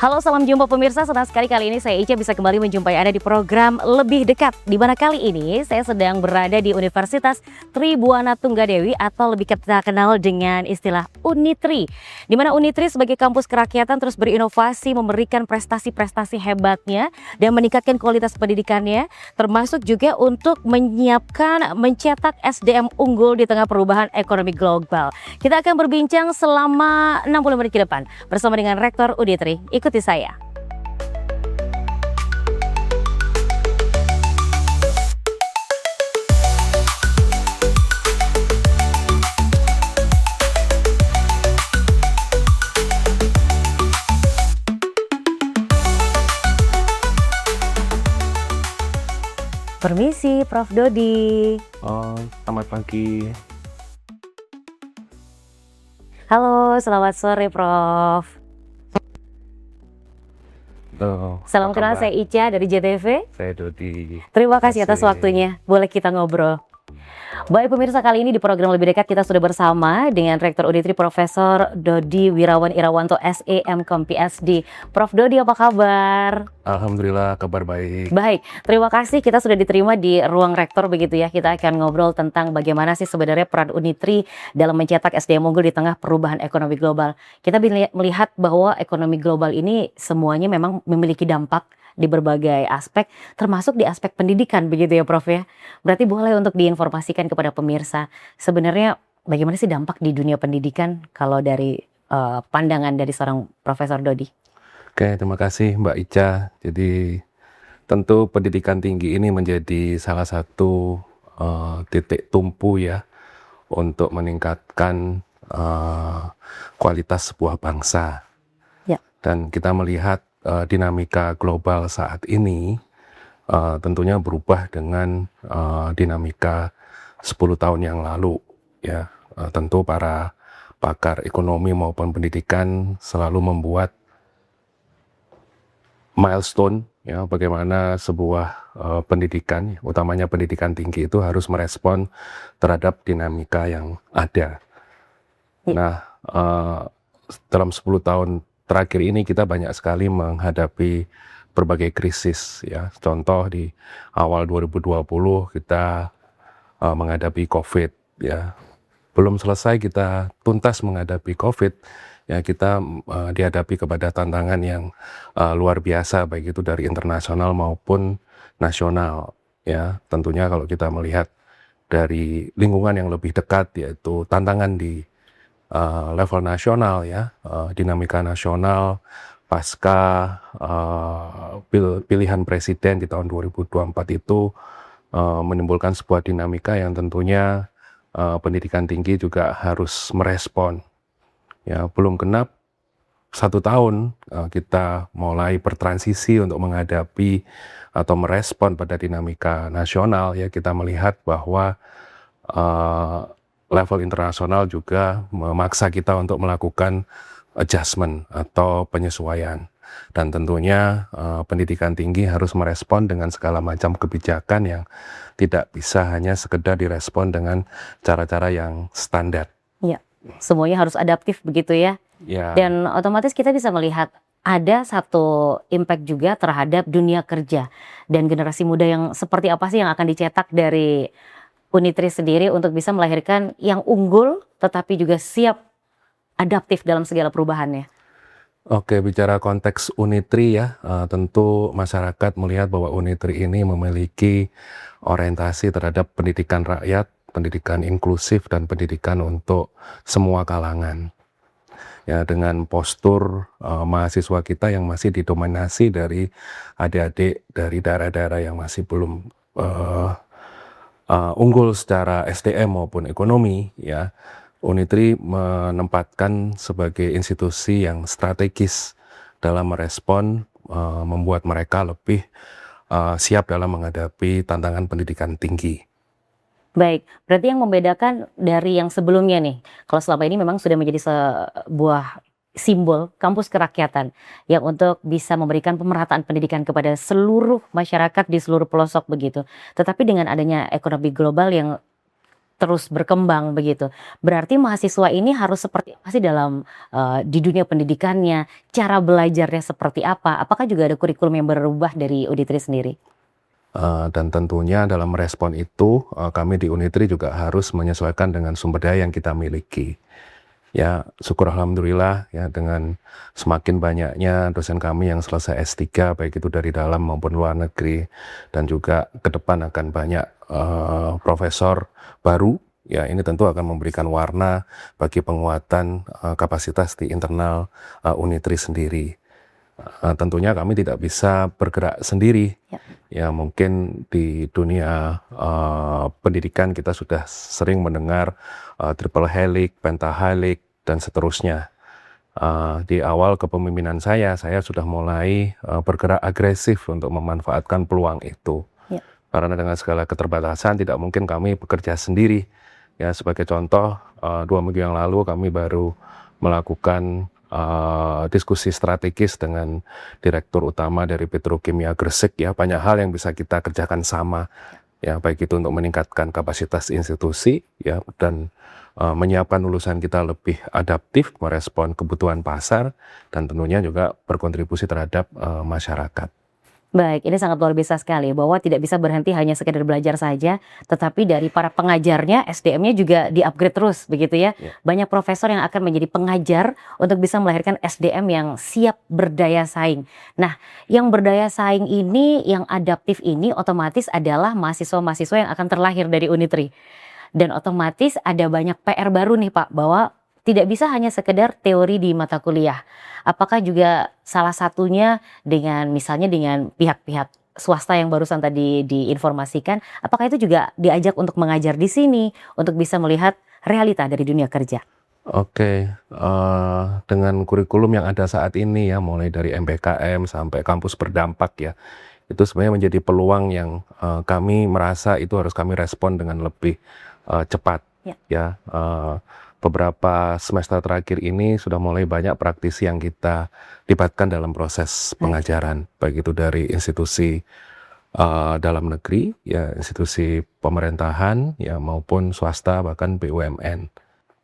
Halo, salam jumpa pemirsa. Senang sekali kali ini saya Ica bisa kembali menjumpai Anda di program Lebih Dekat. Di mana kali ini saya sedang berada di Universitas Tribuana Tunggadewi atau lebih kita kenal dengan istilah Unitri. Di mana Unitri sebagai kampus kerakyatan terus berinovasi, memberikan prestasi-prestasi hebatnya dan meningkatkan kualitas pendidikannya, termasuk juga untuk menyiapkan mencetak SDM unggul di tengah perubahan ekonomi global. Kita akan berbincang selama 60 menit ke depan bersama dengan Rektor Unitri. Ikuti saya. Permisi, Prof. Dodi. Selamat pagi. Halo, selamat sore, Prof. Salam kenal, saya Ica dari JTV. Saya Dodi. Terima kasih atas waktunya. Boleh kita ngobrol. Baik pemirsa, kali ini di program Lebih Dekat kita sudah bersama dengan Rektor Unitri Profesor Dodi Wirawan Irawanto SEMKom PhD. Prof. Dodi, apa kabar? Alhamdulillah, kabar baik. Baik, terima kasih kita sudah diterima di ruang rektor begitu ya. Kita akan ngobrol tentang bagaimana sih sebenarnya peran Unitri dalam mencetak SDM unggul di tengah perubahan ekonomi global. Kita melihat bahwa ekonomi global ini semuanya memang memiliki dampak di berbagai aspek, termasuk di aspek pendidikan begitu ya Prof ya. Berarti boleh untuk diinformasikan kepada pemirsa sebenarnya bagaimana sih dampak di dunia pendidikan kalau dari pandangan dari seorang Profesor Dodi. Oke, terima kasih Mbak Ica. Jadi tentu pendidikan tinggi ini menjadi salah satu titik tumpu ya untuk meningkatkan kualitas sebuah bangsa. Ya. Dan kita melihat dinamika global saat ini tentunya berubah dengan dinamika 10 tahun yang lalu ya. Tentu para pakar ekonomi maupun pendidikan selalu membuat milestone ya, bagaimana sebuah pendidikan, utamanya pendidikan tinggi itu harus merespon terhadap dinamika yang ada. Nah, dalam 10 tahun terakhir ini kita banyak sekali menghadapi berbagai krisis ya. Contoh di awal 2020 kita menghadapi COVID ya. Belum selesai kita tuntas menghadapi COVID ya, kita dihadapi kepada tantangan yang luar biasa baik itu dari internasional maupun nasional ya. Tentunya kalau kita melihat dari lingkungan yang lebih dekat yaitu tantangan di level nasional ya, dinamika nasional pasca pilihan presiden di tahun 2024 itu menimbulkan sebuah dinamika yang tentunya pendidikan tinggi juga harus merespon ya. Belum genap 1 tahun kita mulai bertransisi untuk menghadapi atau merespon pada dinamika nasional ya. Kita melihat bahwa level internasional juga memaksa kita untuk melakukan adjustment atau penyesuaian. Dan tentunya pendidikan tinggi harus merespon dengan segala macam kebijakan yang tidak bisa hanya sekedar direspon dengan cara-cara yang standar. Iya, semuanya harus adaptif begitu ya. Ya. Dan otomatis kita bisa melihat ada satu impact juga terhadap dunia kerja dan generasi muda yang seperti apa sih yang akan dicetak dari Unitri sendiri untuk bisa melahirkan yang unggul tetapi juga siap adaptif dalam segala perubahannya. Oke, bicara konteks Unitri ya, tentu masyarakat melihat bahwa Unitri ini memiliki orientasi terhadap pendidikan rakyat, pendidikan inklusif dan pendidikan untuk semua kalangan. Ya, dengan postur mahasiswa kita yang masih didominasi dari adik-adik dari daerah-daerah yang masih belum unggul secara SDM maupun ekonomi ya. Unitri menempatkan sebagai institusi yang strategis dalam merespon, membuat mereka lebih siap dalam menghadapi tantangan pendidikan tinggi. Baik, berarti yang membedakan dari yang sebelumnya nih, kalau selama ini memang sudah menjadi sebuah simbol kampus kerakyatan yang untuk bisa memberikan pemerataan pendidikan kepada seluruh masyarakat di seluruh pelosok begitu. Tetapi dengan adanya ekonomi global yang terus berkembang begitu. Berarti mahasiswa ini harus seperti apa sih dalam di dunia pendidikannya, cara belajarnya seperti apa? Apakah juga ada kurikulum yang berubah dari Unitri sendiri? Dan tentunya dalam merespon itu, kami di Unitri juga harus menyesuaikan dengan sumber daya yang kita miliki. Ya, syukur alhamdulillah ya dengan semakin banyaknya dosen kami yang selesai S3 baik itu dari dalam maupun luar negeri, dan juga ke depan akan banyak profesor baru. Ya, ini tentu akan memberikan warna bagi penguatan kapasitas di internal Unitri sendiri. Tentunya kami tidak bisa bergerak sendiri. Ya, mungkin di dunia pendidikan kita sudah sering mendengar triple helix, pentahelix, dan seterusnya. Di awal kepemimpinan saya sudah mulai bergerak agresif untuk memanfaatkan peluang itu. Karena dengan segala keterbatasan tidak mungkin kami bekerja sendiri. Ya, sebagai contoh, 2 minggu yang lalu kami baru melakukan diskusi strategis dengan Direktur Utama dari Petrokimia Gresik. Ya, banyak hal yang bisa kita kerjakan sama. Ya, baik itu untuk meningkatkan kapasitas institusi, ya, dan menyiapkan lulusan kita lebih adaptif, merespon kebutuhan pasar, dan tentunya juga berkontribusi terhadap masyarakat. Baik, ini sangat luar biasa sekali bahwa tidak bisa berhenti hanya sekedar belajar saja, tetapi dari para pengajarnya, SDM-nya juga di-upgrade terus begitu ya. Banyak profesor yang akan menjadi pengajar untuk bisa melahirkan SDM yang siap berdaya saing. Nah, yang berdaya saing ini, yang adaptif ini otomatis adalah mahasiswa-mahasiswa yang akan terlahir dari Unitri. Dan otomatis ada banyak PR baru nih Pak, bahwa tidak bisa hanya sekedar teori di mata kuliah. Apakah juga salah satunya dengan misalnya dengan pihak-pihak swasta yang barusan tadi diinformasikan, apakah itu juga diajak untuk mengajar di sini untuk bisa melihat realita dari dunia kerja? Oke, dengan kurikulum yang ada saat ini ya, mulai dari MBKM sampai kampus berdampak ya, itu sebenarnya menjadi peluang yang kami merasa itu harus kami respon dengan lebih cepat. Ya, beberapa semester terakhir ini sudah mulai banyak praktisi yang kita libatkan dalam proses pengajaran, baik itu dari institusi dalam negeri, ya, institusi pemerintahan, ya, maupun swasta bahkan BUMN.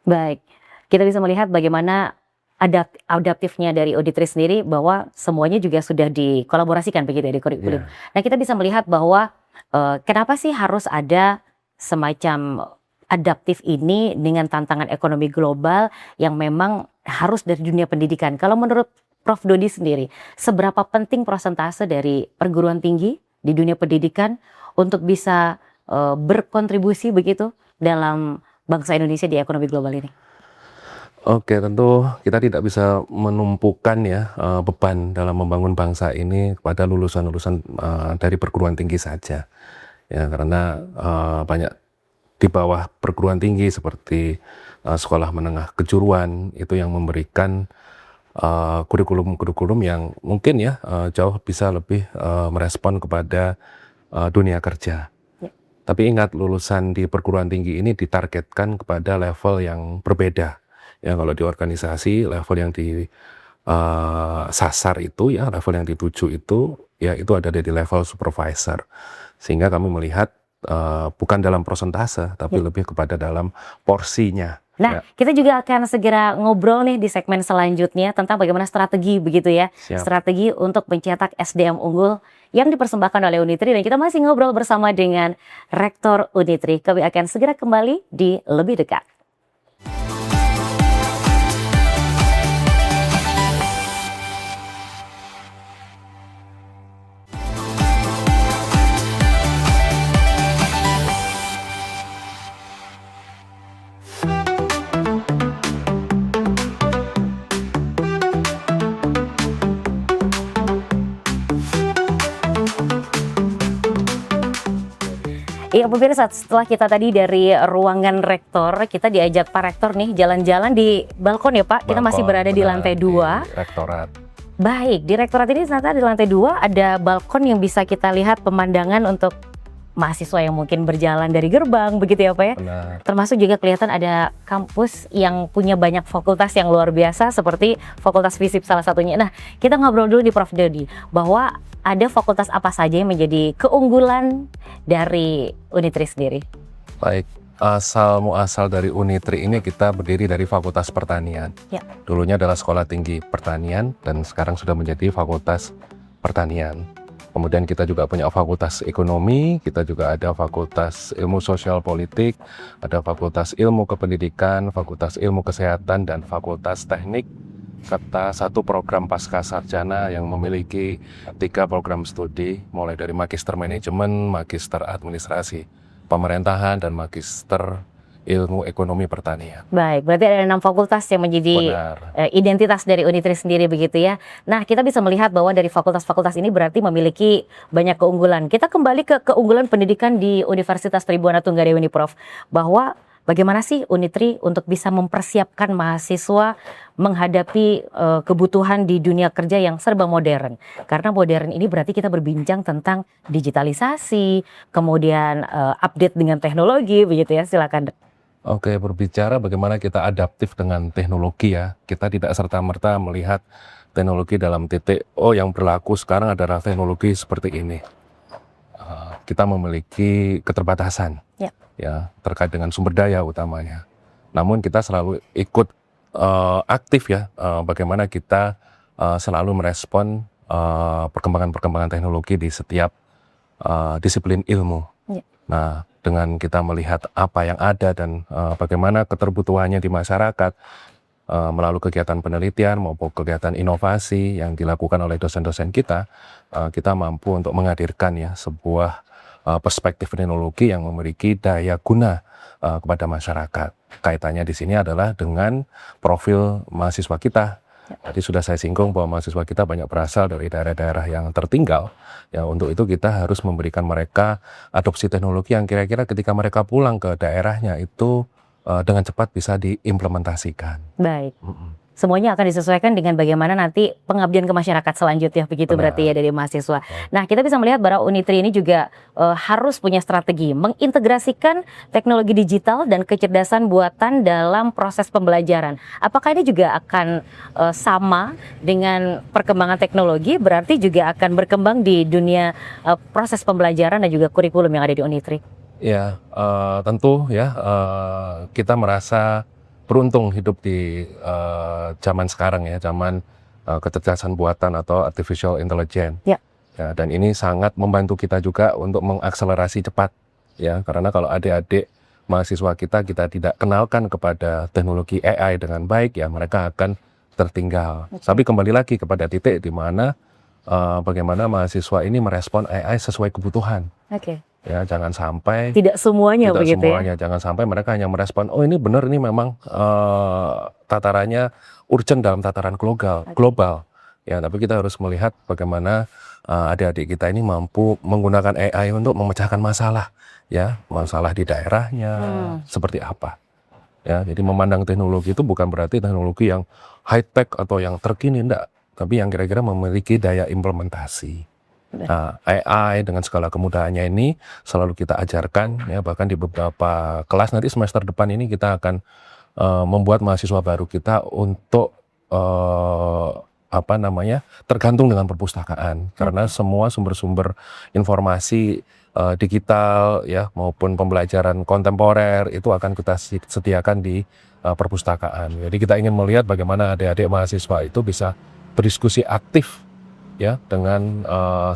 Baik, kita bisa melihat bagaimana adaptifnya dari Unitri sendiri bahwa semuanya juga sudah dikolaborasikan begitu ya di kurikulum. Nah, kita bisa melihat bahwa kenapa sih harus ada semacam adaptif ini dengan tantangan ekonomi global yang memang harus dari dunia pendidikan. Kalau menurut Prof. Dodi sendiri, seberapa penting persentase dari perguruan tinggi di dunia pendidikan untuk bisa berkontribusi begitu dalam bangsa Indonesia di ekonomi global ini? Oke, tentu kita tidak bisa menumpukan ya beban dalam membangun bangsa ini kepada lulusan-lulusan dari perguruan tinggi saja. Ya, karena banyak di bawah perguruan tinggi seperti sekolah menengah kejuruan itu yang memberikan kurikulum-kurikulum yang mungkin ya jauh bisa lebih merespon kepada dunia kerja. Tapi ingat, lulusan di perguruan tinggi ini ditargetkan kepada level yang berbeda. Ya, kalau di organisasi level yang sasar itu ya, level yang dituju itu ya, itu ada di level supervisor. Sehingga kami melihat bukan dalam persentase, tapi lebih kepada dalam porsinya. Nah, kita juga akan segera ngobrol nih di segmen selanjutnya tentang bagaimana strategi begitu ya. Strategi untuk mencetak SDM unggul yang dipersembahkan oleh Unitri, dan kita masih ngobrol bersama dengan Rektor Unitri. Kami akan segera kembali di Lebih Dekat. Iya pemirsa, setelah kita tadi dari ruangan rektor, kita diajak Pak Rektor nih jalan-jalan di balkon ya Pak. Kita masih berada di lantai 2. Rektorat. Baik, di rektorat ini ternyata di lantai 2 ada balkon yang bisa kita lihat pemandangan untuk mahasiswa yang mungkin berjalan dari gerbang begitu ya Pak ya. Benar. Termasuk juga kelihatan ada kampus yang punya banyak fakultas yang luar biasa seperti Fakultas Fisip salah satunya. Nah, kita ngobrol dulu di Prof. Dodi bahwa ada fakultas apa saja yang menjadi keunggulan dari Unitri sendiri? Baik, asal muasal dari Unitri ini kita berdiri dari Fakultas Pertanian. Ya. Dulunya adalah Sekolah Tinggi Pertanian dan sekarang sudah menjadi Fakultas Pertanian. Kemudian kita juga punya Fakultas Ekonomi, kita juga ada Fakultas Ilmu Sosial Politik, ada Fakultas Ilmu Kependidikan, Fakultas Ilmu Kesehatan, dan Fakultas Teknik, serta satu program pasca sarjana yang memiliki 3 program studi, mulai dari Magister Manajemen, Magister Administrasi Pemerintahan, dan Magister Ilmu Ekonomi Pertanian. Baik, berarti ada 6 fakultas yang menjadi Benar. identitas dari Unitri sendiri begitu ya. Nah, kita bisa melihat bahwa dari fakultas-fakultas ini berarti memiliki banyak keunggulan. Kita kembali ke keunggulan pendidikan di Universitas Tribhuwana Tunggadewi nih Prof. Bahwa bagaimana sih Unitri untuk bisa mempersiapkan mahasiswa menghadapi kebutuhan di dunia kerja yang serba modern. Karena modern ini berarti kita berbincang tentang digitalisasi, kemudian update dengan teknologi begitu ya. Silakan. Oke, berbicara bagaimana kita adaptif dengan teknologi ya. Kita tidak serta-merta melihat teknologi dalam titik, oh yang berlaku sekarang adalah teknologi seperti ini. Kita memiliki keterbatasan ya terkait dengan sumber daya utamanya. Namun kita selalu ikut aktif ya, bagaimana kita selalu merespon perkembangan-perkembangan teknologi di setiap disiplin ilmu. Ya. Nah, dengan kita melihat apa yang ada dan bagaimana keterbutuhannya di masyarakat melalui kegiatan penelitian maupun kegiatan inovasi yang dilakukan oleh dosen-dosen kita, kita mampu untuk menghadirkan ya sebuah perspektif teknologi yang memiliki daya guna kepada masyarakat. Kaitannya di sini adalah dengan profil mahasiswa kita. Tadi sudah saya singgung bahwa mahasiswa kita banyak berasal dari daerah-daerah yang tertinggal. Ya, untuk itu kita harus memberikan mereka adopsi teknologi yang kira-kira ketika mereka pulang ke daerahnya itu dengan cepat bisa diimplementasikan. Baik. Semuanya akan disesuaikan dengan bagaimana nanti pengabdian ke masyarakat selanjutnya begitu. Benar. Berarti ya dari mahasiswa. Nah, kita bisa melihat bahwa Unitri ini juga harus punya strategi mengintegrasikan teknologi digital dan kecerdasan buatan dalam proses pembelajaran. Apakah ini juga akan sama dengan perkembangan teknologi, berarti juga akan berkembang di dunia proses pembelajaran dan juga kurikulum yang ada di Unitri? Ya, tentu ya kita merasa beruntung hidup di zaman sekarang ya, zaman kecerdasan buatan atau artificial intelligence. Ya. Ya, dan ini sangat membantu kita juga untuk mengakselerasi cepat ya, karena kalau adik-adik mahasiswa kita tidak kenalkan kepada teknologi AI dengan baik ya, mereka akan tertinggal. Tapi kembali lagi kepada titik di mana bagaimana mahasiswa ini merespon AI sesuai kebutuhan. Ya, jangan sampai tidak semuanya begitu ya. Jangan sampai mereka hanya merespon, oh ini benar, ini memang tatarannya urgent dalam tataran global. Ya, tapi kita harus melihat bagaimana adik-adik kita ini mampu menggunakan AI untuk memecahkan masalah, ya, masalah di daerahnya seperti apa. Ya, jadi memandang teknologi itu bukan berarti teknologi yang high tech atau yang terkini, enggak, tapi yang kira-kira memiliki daya implementasi. Nah, AI dengan segala kemudahannya ini selalu kita ajarkan ya, bahkan di beberapa kelas nanti semester depan ini kita akan membuat mahasiswa baru kita untuk tergantung dengan perpustakaan, karena semua sumber-sumber informasi digital ya maupun pembelajaran kontemporer itu akan kita sediakan di perpustakaan. Jadi kita ingin melihat bagaimana adik-adik mahasiswa itu bisa berdiskusi aktif ya dengan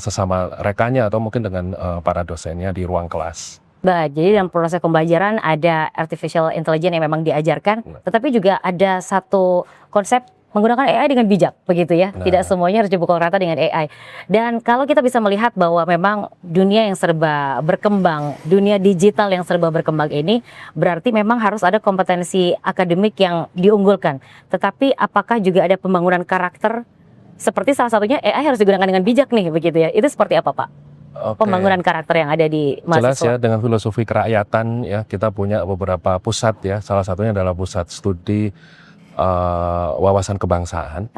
sesama rekannya atau mungkin dengan para dosennya di ruang kelas. Baik, jadi dalam proses pembelajaran ada artificial intelligence yang memang diajarkan, tetapi juga ada satu konsep menggunakan AI dengan bijak, begitu ya. Tidak semuanya harus dipukul rata dengan AI. Dan kalau kita bisa melihat bahwa memang dunia yang serba berkembang, dunia digital yang serba berkembang ini, berarti memang harus ada kompetensi akademik yang diunggulkan. Tetapi apakah juga ada pembangunan karakter? Seperti salah satunya AI harus digunakan dengan bijak nih, begitu ya. Itu seperti apa, Pak? Pembangunan karakter yang ada di mahasiswa. Jelas ya, dengan filosofi kerakyatan ya, kita punya beberapa pusat ya. Salah satunya adalah pusat studi wawasan kebangsaan.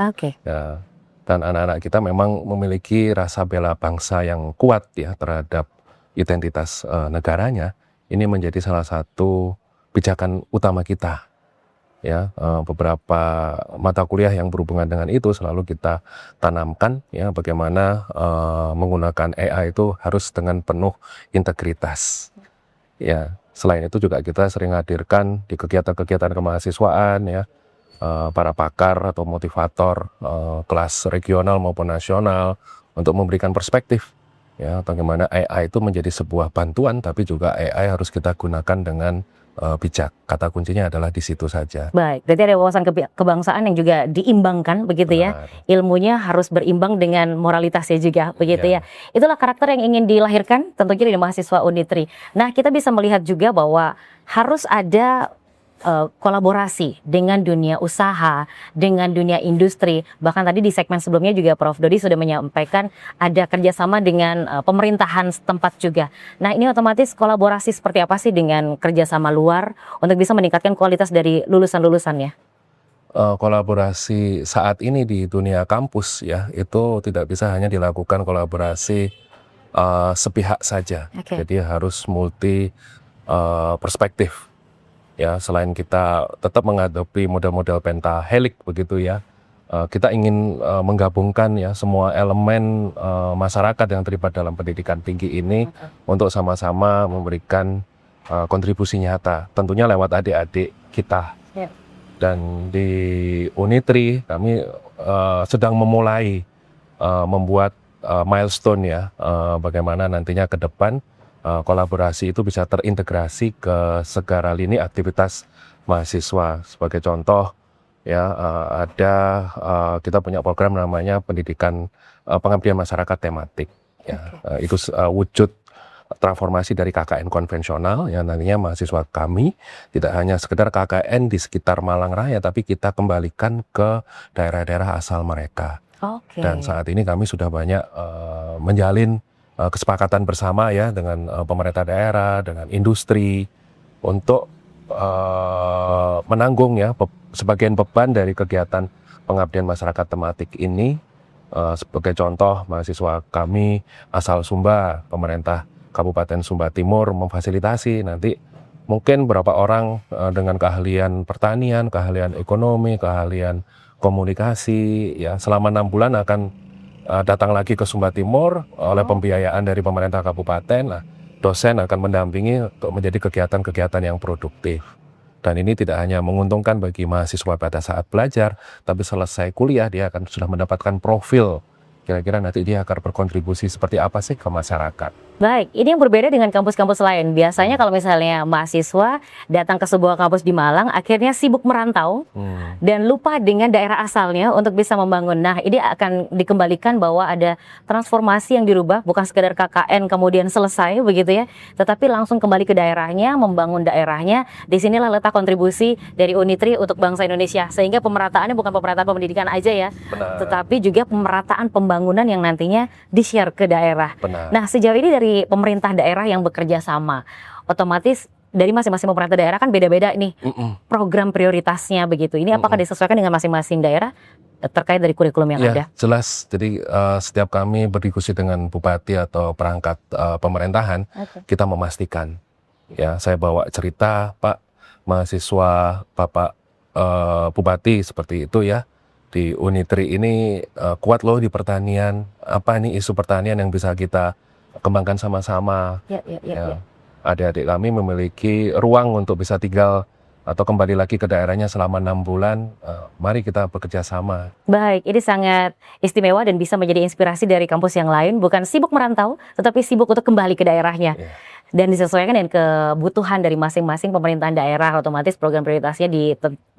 Ya, dan anak-anak kita memang memiliki rasa bela bangsa yang kuat ya terhadap identitas negaranya. Ini menjadi salah satu pijakan utama kita. Ya, beberapa mata kuliah yang berhubungan dengan itu selalu kita tanamkan ya, bagaimana menggunakan AI itu harus dengan penuh integritas. Ya, Selain itu juga kita sering hadirkan di kegiatan-kegiatan kemahasiswaan ya, para pakar atau motivator kelas regional maupun nasional untuk memberikan perspektif ya bagaimana AI itu menjadi sebuah bantuan, tapi juga AI harus kita gunakan dengan bijak. Kata kuncinya adalah di situ saja. Baik, berarti ada wawasan kebangsaan yang juga diimbangkan begitu ya. Benar. Ilmunya harus berimbang dengan moralitasnya juga begitu Ya. ya. Itulah karakter yang ingin dilahirkan tentunya dari mahasiswa Unitri. Nah, kita bisa melihat juga bahwa harus ada kolaborasi dengan dunia usaha, dengan dunia industri. Bahkan tadi di segmen sebelumnya juga Prof. Dodi sudah menyampaikan ada kerjasama dengan pemerintahan setempat juga. Nah, ini otomatis kolaborasi seperti apa sih dengan kerjasama luar untuk bisa meningkatkan kualitas dari lulusan-lulusannya? Kolaborasi saat ini di dunia kampus ya, itu tidak bisa hanya dilakukan kolaborasi sepihak saja. Oke. Jadi harus multi perspektif. Ya, selain kita tetap menghadapi model-model pentahelik begitu ya, kita ingin menggabungkan ya semua elemen masyarakat yang terlibat dalam pendidikan tinggi ini untuk sama-sama memberikan kontribusi nyata, tentunya lewat adik-adik kita. Yep. Dan di Unitri kami sedang memulai membuat milestone ya, bagaimana nantinya ke depan kolaborasi itu bisa terintegrasi ke segala lini aktivitas mahasiswa. Sebagai contoh ya, kita punya program namanya pendidikan pengabdian masyarakat tematik ya. Itu wujud transformasi dari KKN konvensional yang nantinya mahasiswa kami tidak hanya sekedar KKN di sekitar Malang Raya, tapi kita kembalikan ke daerah-daerah asal mereka. Oke. Dan saat ini kami sudah banyak menjalin kesepakatan bersama ya dengan pemerintah daerah, dengan industri untuk menanggung ya sebagian beban dari kegiatan pengabdian masyarakat tematik ini. Sebagai contoh, mahasiswa kami asal Sumba, pemerintah Kabupaten Sumba Timur memfasilitasi nanti mungkin beberapa orang dengan keahlian pertanian, keahlian ekonomi, keahlian komunikasi ya selama 6 bulan akan datang lagi ke Sumba Timur oleh pembiayaan dari pemerintah kabupaten. Nah, dosen akan mendampingi untuk menjadi kegiatan-kegiatan yang produktif. Dan ini tidak hanya menguntungkan bagi mahasiswa pada saat belajar, tapi selesai kuliah dia akan sudah mendapatkan profil. Kira-kira nanti dia akan berkontribusi seperti apa sih ke masyarakat. Baik, ini yang berbeda dengan kampus-kampus lain. Biasanya kalau misalnya mahasiswa datang ke sebuah kampus di Malang, akhirnya sibuk merantau dan lupa dengan daerah asalnya untuk bisa membangun. Nah, ini akan dikembalikan bahwa ada transformasi yang dirubah, bukan sekedar KKN kemudian selesai begitu ya, tetapi langsung kembali ke daerahnya, membangun daerahnya. Disinilah letak kontribusi dari Unitri untuk bangsa Indonesia. Sehingga pemerataannya bukan pemerataan pendidikan aja ya, Benar. tetapi juga pemerataan pembangunan yang nantinya di-share ke daerah. Benar. Nah, sejauh ini dari pemerintah daerah yang bekerja sama, otomatis dari masing-masing pemerintah daerah kan beda-beda nih program prioritasnya begitu. Ini apakah disesuaikan dengan masing-masing daerah terkait dari kurikulum yang ada? Ya, jelas. Jadi setiap kami berdiskusi dengan bupati atau perangkat pemerintahan, kita memastikan. Ya, saya bawa cerita, Pak, mahasiswa Bapak bupati seperti itu ya. Di Unitri ini kuat loh di pertanian. Apa ini isu pertanian yang bisa kita kembangkan sama-sama. Ya. Adik-adik kami memiliki ruang untuk bisa tinggal atau kembali lagi ke daerahnya selama 6 bulan. Mari kita bekerja sama. Baik, ini sangat istimewa dan bisa menjadi inspirasi dari kampus yang lain. Bukan sibuk merantau, tetapi sibuk untuk kembali ke daerahnya. Dan disesuaikan dengan kebutuhan dari masing-masing pemerintahan daerah. Otomatis program prioritasnya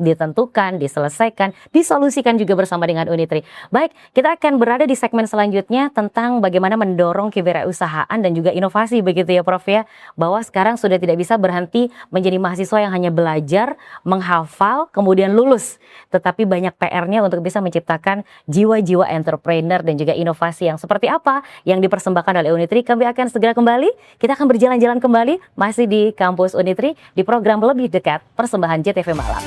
ditentukan, diselesaikan, disolusikan juga bersama dengan Unitri. Baik, kita akan berada di segmen selanjutnya tentang bagaimana mendorong kewirausahaan dan juga inovasi begitu ya Prof ya. Bahwa sekarang sudah tidak bisa berhenti menjadi mahasiswa yang hanya belajar, menghafal, kemudian lulus. Tetapi banyak PR-nya untuk bisa menciptakan jiwa-jiwa entrepreneur dan juga inovasi yang seperti apa yang dipersembahkan oleh Unitri. Kami akan segera kembali, kita akan berjalan-jalan kembali masih di kampus Unitri di program Lebih Dekat persembahan JTV Malang.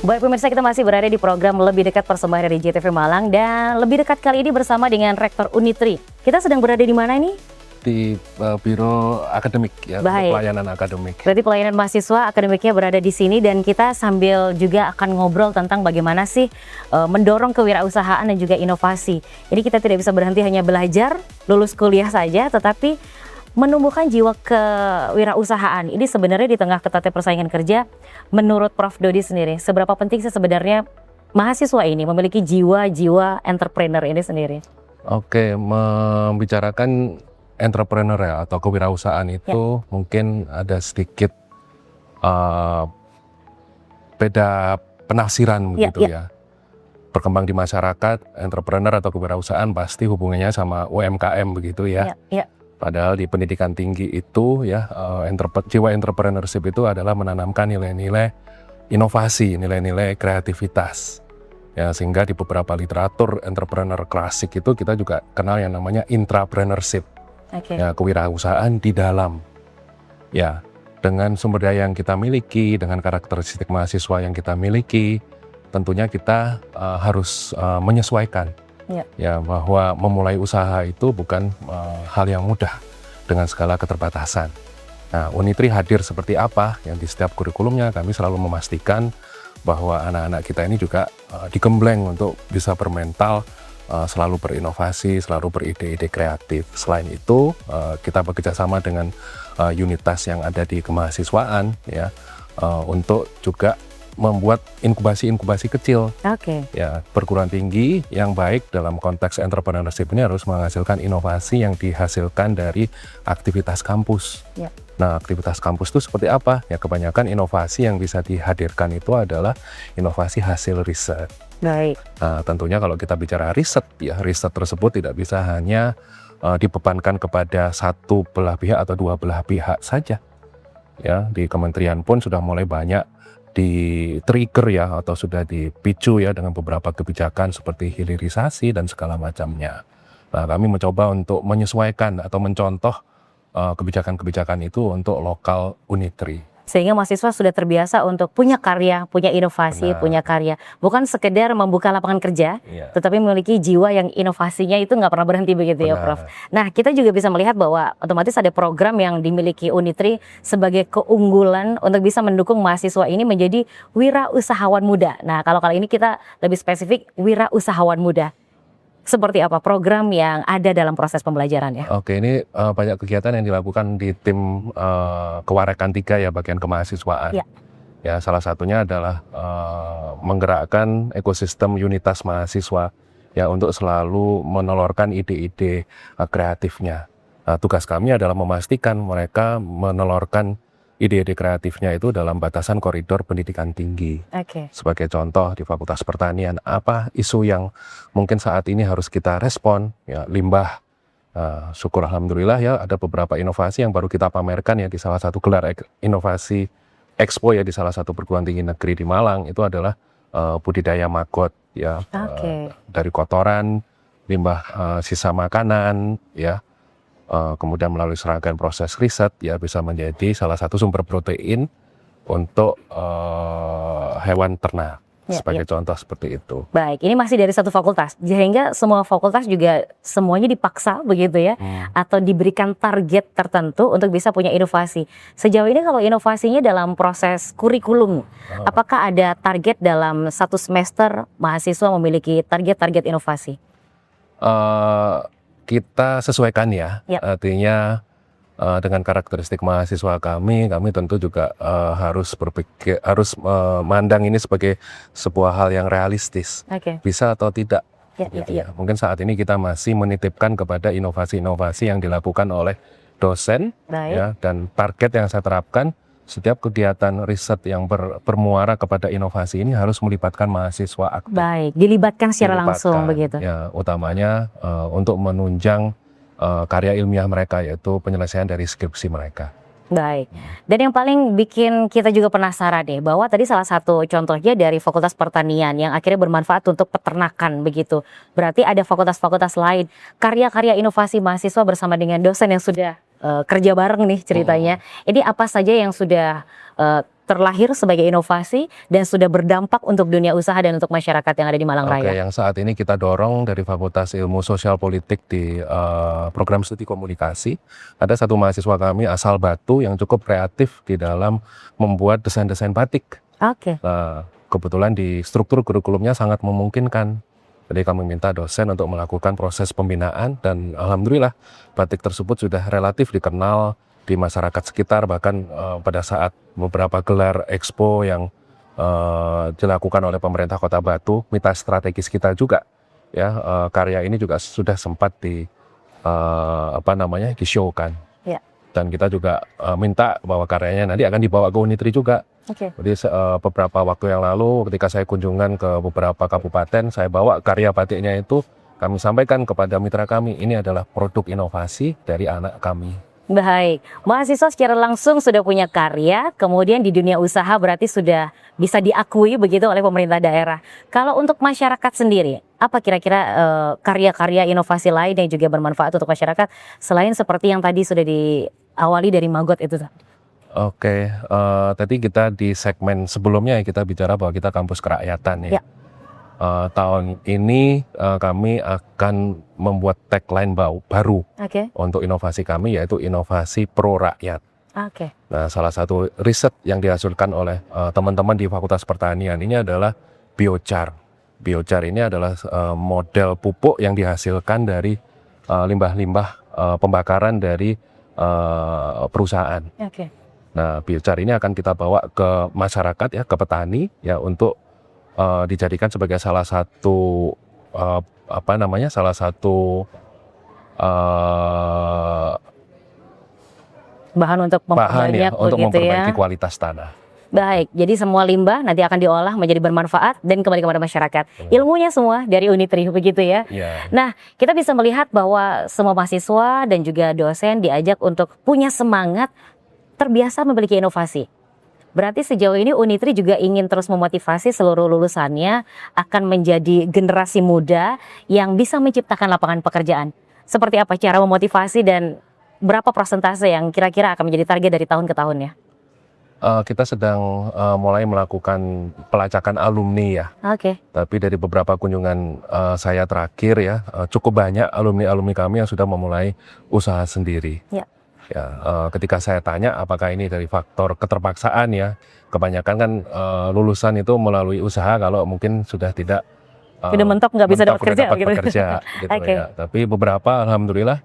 Baik pemirsa, kita masih berada di program Lebih Dekat persembahan dari JTV Malang, dan lebih dekat kali ini bersama dengan Rektor Unitri. Kita sedang berada di mana ini? Di Biro Akademik ya, Baik. pelayanan akademik. Berarti pelayanan mahasiswa akademiknya berada di sini, dan kita sambil juga akan ngobrol tentang bagaimana sih mendorong kewirausahaan dan juga inovasi. Jadi kita tidak bisa berhenti hanya belajar, lulus kuliah saja, tetapi menumbuhkan jiwa kewirausahaan. Ini sebenarnya di tengah ketatnya persaingan kerja, menurut Prof. Dodi sendiri, seberapa penting sih sebenarnya mahasiswa ini memiliki jiwa-jiwa entrepreneur ini sendiri? Oke, membicarakan entrepreneur ya, atau kewirausahaan itu mungkin ada sedikit beda penafsiran begitu ya. Berkembang di masyarakat, entrepreneur atau kewirausahaan pasti hubungannya sama UMKM begitu ya. Padahal di pendidikan tinggi itu ya, jiwa entrepreneurship itu adalah menanamkan nilai-nilai inovasi, nilai-nilai kreativitas. Ya, sehingga di beberapa literatur entrepreneur klasik itu kita juga kenal yang namanya intrapreneurship. Ya, kewirausahaan di dalam. Ya, dengan sumber daya yang kita miliki, dengan karakteristik mahasiswa yang kita miliki, tentunya kita harus menyesuaikan. Ya, bahwa memulai usaha itu bukan hal yang mudah dengan segala keterbatasan. Nah, Unitri hadir seperti apa? Yang di setiap kurikulumnya kami selalu memastikan bahwa anak-anak kita ini juga digembleng untuk bisa bermental, selalu berinovasi, selalu beride-ide kreatif. Selain itu, kita bekerja sama dengan unitas yang ada di kemahasiswaan ya, untuk juga membuat inkubasi-inkubasi kecil. Ya, perguruan tinggi yang baik dalam konteks entrepreneurship ini harus menghasilkan inovasi yang dihasilkan dari aktivitas kampus. Nah, aktivitas kampus itu seperti apa? Ya, kebanyakan inovasi yang bisa dihadirkan itu adalah inovasi hasil riset. Nah, tentunya kalau kita bicara riset, ya riset tersebut tidak bisa hanya dibebankan kepada satu belah pihak atau dua belah pihak saja. Ya, di kementerian pun sudah mulai banyak di trigger ya, atau sudah dipicu ya dengan beberapa kebijakan seperti hilirisasi dan segala macamnya. Nah, kami mencoba untuk menyesuaikan atau mencontoh kebijakan-kebijakan itu untuk lokal Unitri. Sehingga mahasiswa sudah terbiasa untuk punya karya, punya inovasi, punya karya. Bukan sekedar membuka lapangan kerja, tetapi memiliki jiwa yang inovasinya itu nggak pernah berhenti begitu ya Prof. Nah, kita juga bisa melihat bahwa otomatis ada program yang dimiliki Unitri sebagai keunggulan untuk bisa mendukung mahasiswa ini menjadi wirausahawan muda. Nah, kalau kali ini kita lebih spesifik wirausahawan muda. Seperti apa program yang ada dalam proses pembelajaran ya? Oke, ini banyak kegiatan yang dilakukan di tim Kewarekan 3 ya, bagian kemahasiswaan. Ya, salah satunya adalah menggerakkan ekosistem unitas mahasiswa ya, untuk selalu menelurkan ide-ide kreatifnya. Tugas kami adalah memastikan mereka menelurkan ide-ide kreatifnya itu dalam batasan koridor pendidikan tinggi. Sebagai contoh, di Fakultas Pertanian, apa isu yang mungkin saat ini harus kita respon? Ya, limbah. Syukur alhamdulillah ya, ada beberapa inovasi yang baru kita pamerkan ya di salah satu gelar inovasi Expo ya di salah satu perguruan tinggi negeri di Malang. Itu adalah budidaya maggot ya, dari kotoran, limbah sisa makanan ya. Kemudian melalui serangkaian proses riset ya bisa menjadi salah satu sumber protein untuk hewan ternak. Sebagai contoh seperti itu. Baik, ini masih dari satu fakultas, sehingga semua fakultas juga semuanya dipaksa begitu ya, atau diberikan target tertentu untuk bisa punya inovasi. Sejauh ini kalau inovasinya dalam proses kurikulum, apakah ada target dalam satu semester mahasiswa memiliki target-target inovasi? Kita sesuaikan ya, artinya dengan karakteristik mahasiswa kami tentu juga harus berpikir, harus memandang ini sebagai sebuah hal yang realistis, bisa atau tidak. Mungkin saat ini kita masih menitipkan kepada inovasi-inovasi yang dilakukan oleh dosen, ya, dan target yang saya terapkan. Setiap kegiatan riset yang bermuara kepada inovasi ini harus melibatkan mahasiswa aktif. Dilibatkan secara langsung begitu. Ya, utamanya untuk menunjang karya ilmiah mereka, yaitu penyelesaian dari skripsi mereka. Dan yang paling bikin kita juga penasaran deh, bahwa tadi salah satu contohnya dari Fakultas Pertanian yang akhirnya bermanfaat untuk peternakan begitu. Berarti ada fakultas-fakultas lain, karya-karya inovasi mahasiswa bersama dengan dosen yang sudah kerja bareng nih ceritanya. Ini apa saja yang sudah terlahir sebagai inovasi dan sudah berdampak untuk dunia usaha dan untuk masyarakat yang ada di Malang Oke, Raya? yang saat ini kita dorong dari Fakultas Ilmu Sosial Politik di program studi komunikasi, ada satu mahasiswa kami asal Batu yang cukup kreatif di dalam membuat desain-desain batik. Oke. Nah, kebetulan di struktur kurikulumnya sangat memungkinkan. Jadi kami minta dosen untuk melakukan proses pembinaan dan alhamdulillah batik tersebut sudah relatif dikenal di masyarakat sekitar, bahkan pada saat beberapa gelar expo yang dilakukan oleh pemerintah Kota Batu, mitra strategis kita juga ya, karya ini juga sudah sempat di-show-kan. Ya. Dan kita juga minta bahwa karyanya nanti akan dibawa ke Unitri juga. Oke. Jadi beberapa waktu yang lalu ketika saya kunjungan ke beberapa kabupaten, saya bawa karya batiknya itu, kami sampaikan kepada mitra kami, ini adalah produk inovasi dari anak kami. Baik, mahasiswa secara langsung sudah punya karya, kemudian di dunia usaha berarti sudah bisa diakui begitu oleh pemerintah daerah. Kalau untuk masyarakat sendiri, apa kira-kira karya-karya inovasi lain yang juga bermanfaat untuk masyarakat selain seperti yang tadi sudah diawali dari Magot itu? Oke, tadi kita di segmen sebelumnya kita bicara bahwa kita kampus kerakyatan ya. Tahun ini kami akan membuat tagline baru untuk inovasi kami, yaitu inovasi pro rakyat. Nah, salah satu riset yang dihasilkan oleh teman-teman di Fakultas Pertanian ini adalah biochar. Biochar ini adalah model pupuk yang dihasilkan dari limbah-limbah pembakaran dari perusahaan. Nah, biochar ini akan kita bawa ke masyarakat ya, ke petani ya, untuk dijadikan sebagai salah satu bahan untuk memperbaiki kualitas tanah. Baik, jadi semua limbah nanti akan diolah menjadi bermanfaat dan kembali kepada masyarakat. Ilmunya semua dari Unitri begitu ya. Nah, kita bisa melihat bahwa semua mahasiswa dan juga dosen diajak untuk punya semangat terbiasa memiliki inovasi. Berarti sejauh ini Unitri juga ingin terus memotivasi seluruh lulusannya akan menjadi generasi muda yang bisa menciptakan lapangan pekerjaan. Seperti apa cara memotivasi dan berapa persentase yang kira-kira akan menjadi target dari tahun ke tahunnya? Kita sedang mulai melakukan pelacakan alumni ya. Tapi dari beberapa kunjungan saya terakhir ya, cukup banyak alumni-alumni kami yang sudah memulai usaha sendiri. Ya, ketika saya tanya apakah ini dari faktor keterpaksaan ya, kebanyakan kan lulusan itu melalui usaha kalau mungkin sudah tidak sudah mentok nggak bisa dapat kerja gitu. Ya. Tapi beberapa alhamdulillah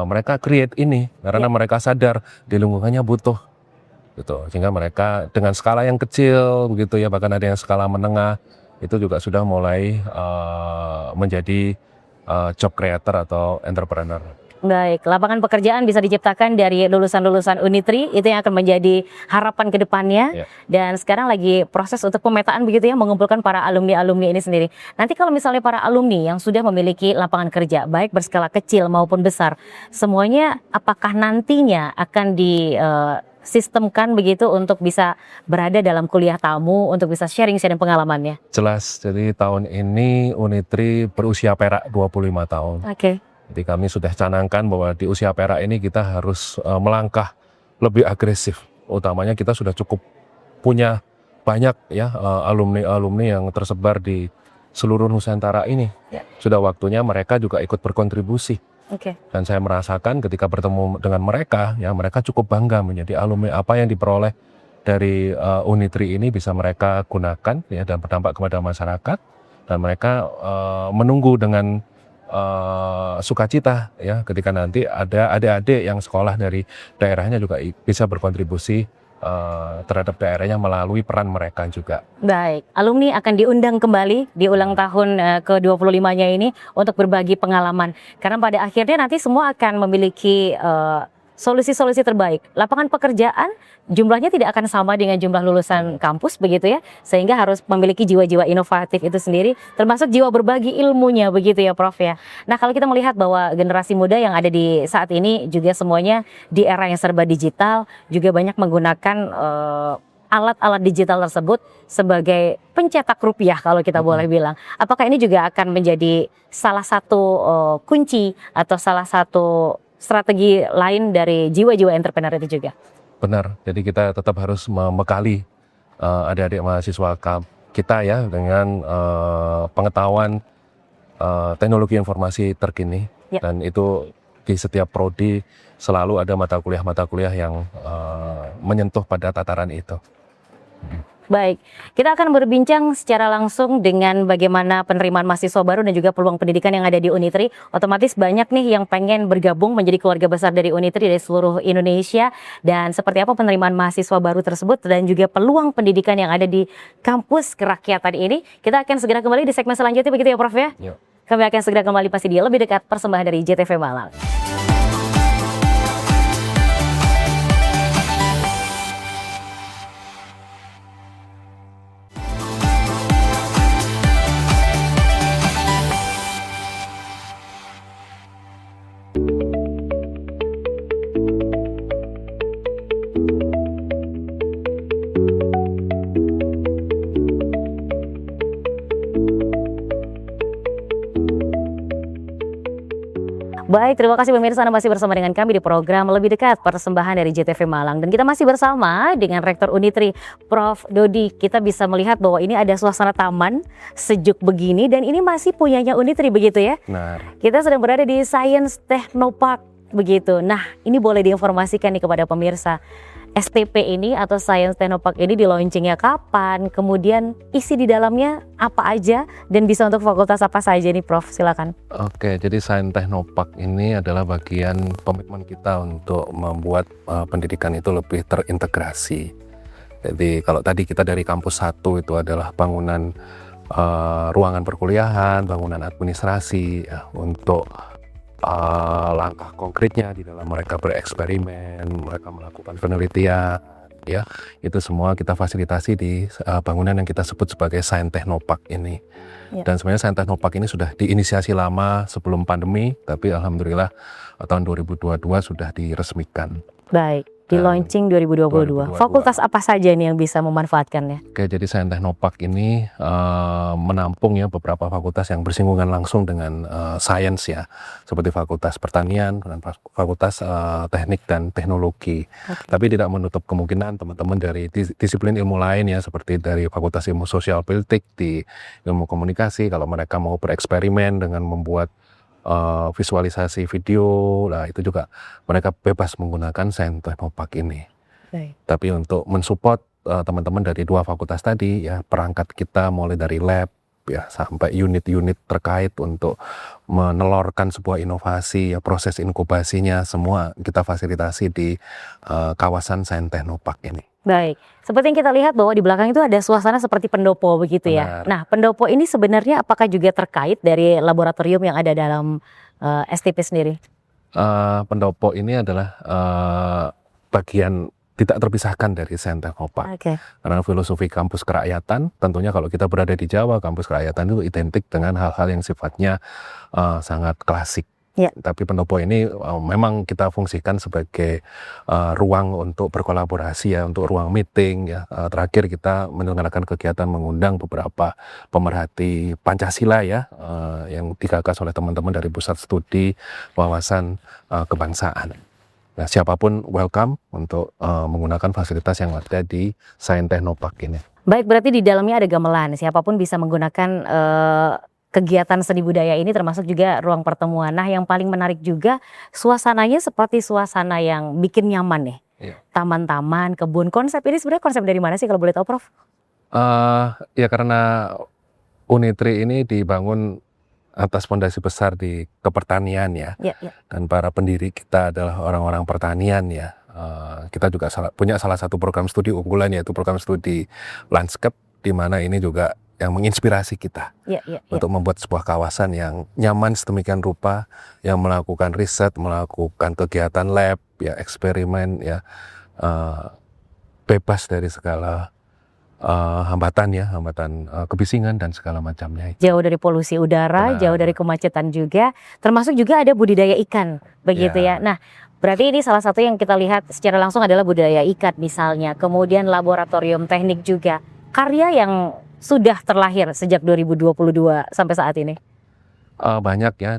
mereka create ini karena mereka sadar di lingkungannya butuh gitu, sehingga mereka dengan skala yang kecil begitu ya, bahkan ada yang skala menengah itu juga sudah mulai menjadi job creator atau entrepreneur. Baik, lapangan pekerjaan bisa diciptakan dari lulusan-lulusan Unitri, itu yang akan menjadi harapan ke depannya. Dan sekarang lagi proses untuk pemetaan begitu ya, mengumpulkan para alumni-alumni ini sendiri. Nanti kalau misalnya para alumni yang sudah memiliki lapangan kerja, baik berskala kecil maupun besar, semuanya apakah nantinya akan disistemkan begitu untuk bisa berada dalam kuliah tamu, untuk bisa sharing-sharing pengalamannya? Jelas, jadi tahun ini Unitri berusia perak 25 tahun. Jadi kami sudah canangkan bahwa di usia perak ini kita harus melangkah lebih agresif. Utamanya kita sudah cukup punya banyak ya alumni-alumni yang tersebar di seluruh Nusantara ini. Sudah waktunya mereka juga ikut berkontribusi. Dan saya merasakan ketika bertemu dengan mereka, ya mereka cukup bangga menjadi alumni. Apa yang diperoleh dari Unitri ini bisa mereka gunakan ya, dan berdampak kepada masyarakat. Dan mereka menunggu dengan sukacita ya ketika nanti ada adik-adik yang sekolah dari daerahnya juga bisa berkontribusi terhadap daerahnya melalui peran mereka juga. Baik, alumni akan diundang kembali di ulang tahun ke-25-nya ini untuk berbagi pengalaman, karena pada akhirnya nanti semua akan memiliki solusi-solusi terbaik. Lapangan pekerjaan jumlahnya tidak akan sama dengan jumlah lulusan kampus begitu ya, sehingga harus memiliki jiwa-jiwa inovatif itu sendiri, termasuk jiwa berbagi ilmunya begitu ya Prof ya. Nah, kalau kita melihat bahwa generasi muda yang ada di saat ini juga semuanya di era yang serba digital, juga banyak menggunakan alat-alat digital tersebut sebagai pencetak rupiah kalau kita boleh bilang. Apakah ini juga akan menjadi salah satu kunci atau salah satu strategi lain dari jiwa-jiwa entrepreneur itu juga? Benar, jadi kita tetap harus membekali adik-adik mahasiswa kita ya dengan pengetahuan teknologi informasi terkini, Ya. dan itu di setiap prodi selalu ada mata kuliah yang menyentuh pada tataran itu. Baik, kita akan berbincang secara langsung dengan bagaimana penerimaan mahasiswa baru dan juga peluang pendidikan yang ada di Unitri. Otomatis banyak nih yang pengen bergabung menjadi keluarga besar dari Unitri dari seluruh Indonesia. Dan seperti apa penerimaan mahasiswa baru tersebut dan juga peluang pendidikan yang ada di kampus kerakyatan ini. Kita akan segera kembali di segmen selanjutnya, begitu ya Prof ya? Yuk. Kami akan segera kembali pasti di Lebih Dekat, persembahan dari JTV Malang. Baik, terima kasih pemirsa, Anda masih bersama dengan kami di program Lebih Dekat, persembahan dari JTV Malang. Dan kita masih bersama dengan Rektor Unitri, Prof. Dodi. Kita bisa melihat bahwa ini ada suasana taman sejuk begini dan ini masih punyanya Unitri, begitu ya? Nah, Kita sedang berada di Science Technopark, begitu. Nah, ini boleh diinformasikan nih kepada pemirsa. STP ini atau Science Technopark ini di launchingnya kapan? Kemudian isi di dalamnya apa aja dan bisa untuk fakultas apa saja nih Prof? Silakan. oke, jadi Science Technopark ini adalah bagian komitmen kita untuk membuat pendidikan itu lebih terintegrasi. Jadi kalau tadi kita dari kampus 1 itu adalah bangunan ruangan perkuliahan, bangunan administrasi ya, untuk langkah konkretnya di dalam mereka bereksperimen, mereka melakukan penelitian, ya itu semua kita fasilitasi di bangunan yang kita sebut sebagai Science Technopark ini. Ya. Dan sebenarnya Science Technopark ini sudah diinisiasi lama sebelum pandemi, tapi alhamdulillah tahun 2022 sudah diresmikan. Baik, di launching 2022. 2022. Fakultas apa saja nih yang bisa memanfaatkannya? Oke, jadi Science Technopark ini menampung ya beberapa fakultas yang bersinggungan langsung dengan sains ya, seperti Fakultas Pertanian dan Fakultas Teknik dan Teknologi. Tapi tidak menutup kemungkinan teman-teman dari disiplin ilmu lain ya, seperti dari Fakultas Ilmu Sosial Politik, di Ilmu Komunikasi, kalau mereka mau bereksperimen dengan membuat visualisasi video, nah itu juga mereka bebas menggunakan Science Technopark ini. Baik. Tapi untuk mensupport teman-teman dari 2 fakultas tadi ya, perangkat kita mulai dari lab ya sampai unit-unit terkait untuk menelorkan sebuah inovasi ya, proses inkubasinya semua kita fasilitasi di kawasan Science Technopark ini. Baik, seperti yang kita lihat bahwa di belakang itu ada suasana seperti pendopo begitu ya. Benar. Nah, pendopo ini sebenarnya apakah juga terkait dari laboratorium yang ada dalam STP sendiri? Pendopo ini adalah bagian tidak terpisahkan dari Science Technopark. Oke. Karena filosofi kampus kerakyatan, tentunya kalau kita berada di Jawa, kampus kerakyatan itu identik dengan hal-hal yang sifatnya sangat klasik. Ya. Tapi pendopo ini memang kita fungsikan sebagai ruang untuk berkolaborasi ya, untuk ruang meeting ya. Terakhir kita menyelenggarakan kegiatan mengundang beberapa pemerhati Pancasila ya, yang digagas oleh teman-teman dari Pusat Studi Wawasan Kebangsaan. Nah, siapapun welcome untuk menggunakan fasilitas yang ada di Science Technopark ini. Baik, berarti di dalamnya ada gamelan. Siapapun bisa menggunakan kegiatan seni budaya ini, termasuk juga ruang pertemuan. Nah, yang paling menarik juga suasananya seperti suasana yang bikin nyaman nih. Iya. Taman-taman, kebun. Konsep ini sebenarnya konsep dari mana sih kalau boleh tahu, Prof? Ya karena Unitri ini dibangun atas fondasi besar di kepertanian ya. Ya, ya. Dan para pendiri kita adalah orang-orang pertanian ya. Kita juga punya salah satu program studi unggulan, yaitu program studi landscape, di mana ini juga yang menginspirasi kita untuk membuat sebuah kawasan yang nyaman sedemikian rupa, yang melakukan riset, melakukan kegiatan lab, ya eksperimen, ya bebas dari segala hambatan ya, hambatan kebisingan dan segala macamnya. Jauh dari polusi udara, Benar. jauh dari kemacetan juga, termasuk juga ada budidaya ikan, begitu ya. Nah, berarti ini salah satu yang kita lihat secara langsung adalah budidaya ikan misalnya, kemudian laboratorium teknik juga, karya yang sudah terlahir sejak 2022 sampai saat ini. Banyak ya,